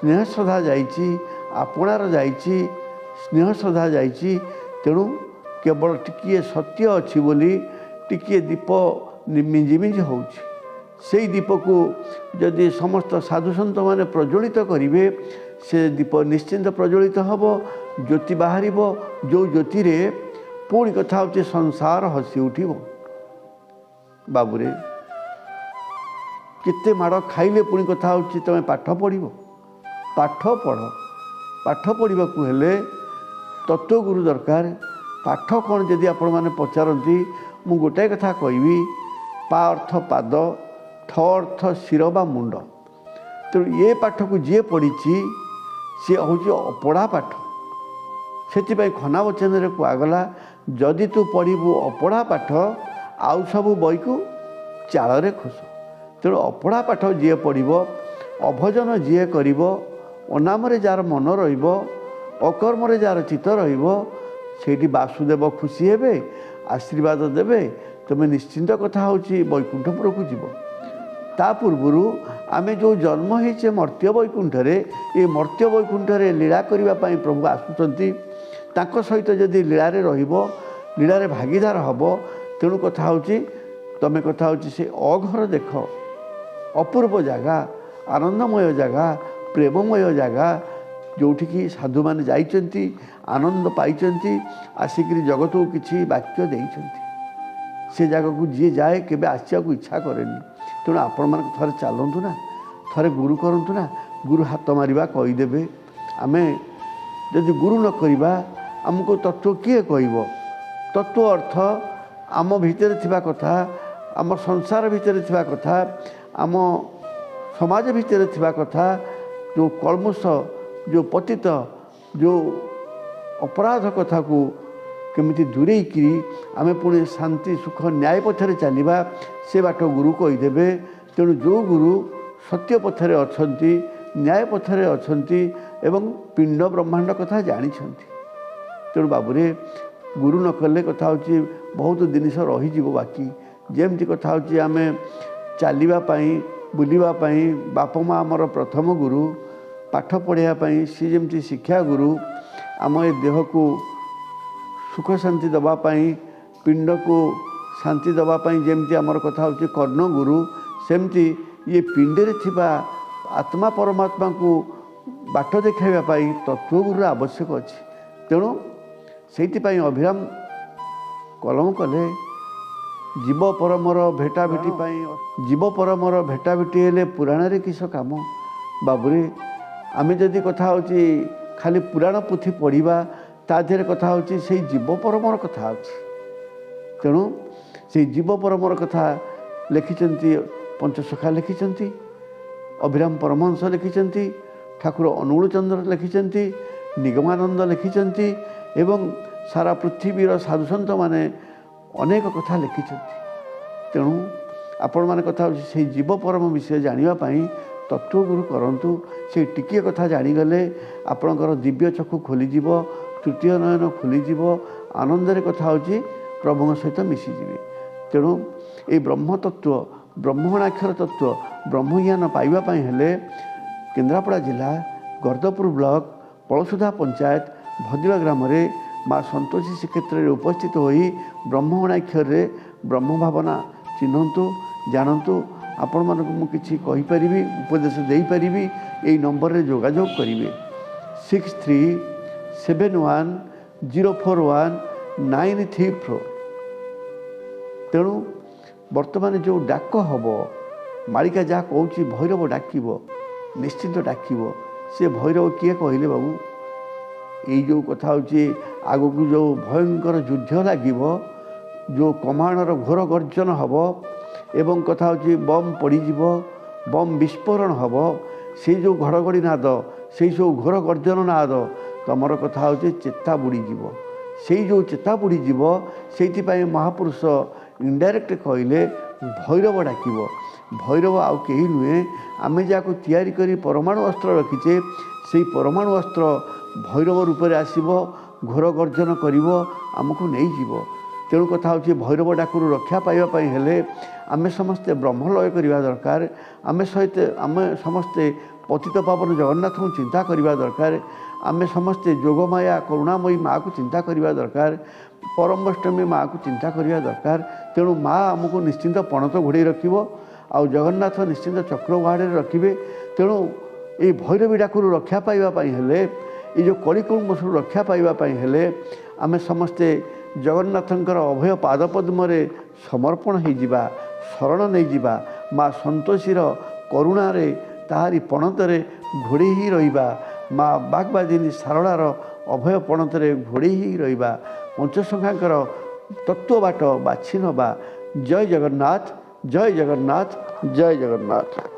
स्नेह श्रद्धा जाइछि आपणार जाइछि स्नेह श्रद्धा जाइछि तेणु केवल टिकिए सत्य अच्छी बोली टिकिए दीप मिंजी मिंजी होउछि से दीप को जदि समस्त साधु सन्त माने प्रज्वलित करिवे से दीप निश्चिंत प्रज्वलित हब ज्योति बाहर जो ज्योति रे पुणी कथा होछि संसार हसी उठिब बाबूरे केते माड़ खाइले पुणी कथा होछि तमे पाठ पढ़िब पाठ पढ़ा हेले तत्व गुरु दरकार पाठ कौन जदि आपण मैंने पचारती मु गोटाए कथा कहबी पा अर्थ पाद ठ अर्थ शिर बा मुंड तेणु ये पाठ को जी पढ़ी सी हूँ अपढ़ा पाठ से खना वचन कहगला जदि तू पढ़ू अपढ़ा पाठ आउ सब बई को चाल खोस तेणु अपढ़ा पाठ जी पढ़ अभजन जी कर अनाम जार मन रकर्म जार चित्त रही वासुदेव खुशी हे आशीर्वाद देवे तुम्हें निश्चिंत कथा हूँ वैकुंठपुर को जीव ता पूर्वर आम जो जन्म होचे मर्त्य वैकुंठरे ये मर्त्य वैकुंठरे लीला करने प्रभु आसुँच सहित जदि लीलारे लीलारे भागीदार हम तेणु कथा हूँ तुम कथा हूँ से अघर देख अपूर्व जगह आनंदमय जगह प्रेममय जगह जोठिकी साधु मैंने जाइछन्ति आनंद पाई आसिक जगत को किसी वाक्य देइछन्ति से जगह को जी जाए केबे आसिया को इच्छा करेनि तेणु आपण मान थे चलतु ना थे गुरु करूँ ना गुरु हाथ मारिबा कहीदेवे आम जदि गुरु न करवा आमको तत्व किए कहब तत्व अर्थ आम भितर थिबा कथा आम संसार भितर थिबा कथा आम समाज भितर थिबा कथा जो कलमुष जो पतित जो अपराध कथा को केमिति दूरे आम पुणी शांति सुख न्याय पथरे चलवा से बाट गुरु कहीदेवे तेणु जो गुरु सत्य पथरे अछंती न्याय पथरे अछंती एवं पिंड ब्रह्मांड कथा जानिछंती तेणु बाबूरे गुरु न कले कथा होची बहुत जिनिस रही बाकी जेमती कथा होची आम चलवा बुलवा बाप माँ आमर प्रथम गुरु पाठ पढ़ाई सी जमी शिक्षा गुरु आम ए देह को सुख शांति दवापाई पिंड को शांति दवापाई जमती आमर कथा होची कर्ण गुरु सेमती ये पिंडे थिबा आत्मा परमात्मा को बाट देखाइबापाई तत्व गुरु आवश्यक अच्छी तेणु से अभिराम कलम कले जीव परमर भेटाभेटी जीव परमर भेटाभेटी हेले पुराण रे किस काम बाबूरे आम जदि कथा होची खाली पुराण पुथी पढ़ा ताधे कथा होची से जीव परमर कथा अच्छी तेणु से जीव परमर कथा लिखिंट पंचसखा लिखिंट अभिराम परमहंस लिखिंट ठाकुर अनुकूल चंद्र लिखिंट निगमानंद लिखिंट एवं सारा पृथ्वीर साधुसंत माने अनेक कथा लिखिंट तेणु आपण मैंने कथा से जीव परम विषय जानापी तत्व गुरु करंतु से टिकिए कथा जानीगले आपणकर दिव्य चक्षु खोलीज तृतीय नयन खोलीज आनंदरे कथा होची प्रभु सहित मिशीजी तेणु ये ब्रह्म तत्व ब्रह्मणाक्षर तत्व ब्रह्मज्ञान पाइबापी हेले केन्द्रापड़ा जिला गर्दपुर ब्लॉक पलसुधा पंचायत भद्रा ग्राम रे माँ संतोषी श्रीक्षेत्र में उपस्थित होई ब्रह्मणाक्षर रे ब्रह्म भावना चिन्हतु जानतु आपण मानक मु किछि कहि परिबी उपदेश देई परिबी एई नंबर रे जोगाजोग करिवे 6371041934 तेणु वर्तमान जो डाक हम मालिका जहाँ कौच भैरव डाकिब निश्चिंत डाकिब से भैरव किए कहले बाबू ये जो कथा होची आगु को जो भयंकर युद्ध लगे जो कमाणर घोर गर्जन हम एवं कथा होची बम पड़ीज बम विस्फोरण हम से जो घड़घड़ी नाद से सब घोर गर्जन नाद तमर कथा होची चेता बुड़ीज से जो चेता बुड़ीज से महापुरुष इनडायरेक्ट कहले भैरव डाकिब भैरव आउ कहीं नुहे आम जहाँ तैयारी करी परमाणु अस्त्र रखीचे से परमाणु अस्त्र भैरव रूप में आसब घोर गर्जन कर आमको नहीं जीव तेणु कथा होची भैरव डाकुर रक्षा पाइबापी हेले आमे समस्ते ब्रह्मलय करवा दरकार आमे सहित आमे समस्ते पतित पावन जगन्नाथ को चिंता करवा दरकार आमे समस्ते जोगमाया करुणामयी माँ को चिंता करवा दरकार परमाष्टमी माँ को चिंता करवा दरकार तेणु माँ आमको निश्चिंत पणत घोड़े रखिब आउ जगन्नाथ निश्चिंत चक्र गुहाड़े रखिए तेणु ये भैरवी डाकुर रक्षा पाइबापी हेले ये जो कलिकुंभसु रक्षा पाइबापी हेले आमे समस्ते जगन्नाथंकर अभय पादपद्म समर्पण हो जा शरण नहीं जा माँ संतोषीर करुणारे ताहारी पणतरे घोड़े ही रहिबा माँ बागबादिनी सारଳାर अभय पणतरे घोड़े ही रहिबा पंचसंख्याकर तत्व बाट बाछि नबा। जय जगन्नाथ जय जगन्नाथ जय जगन्नाथ।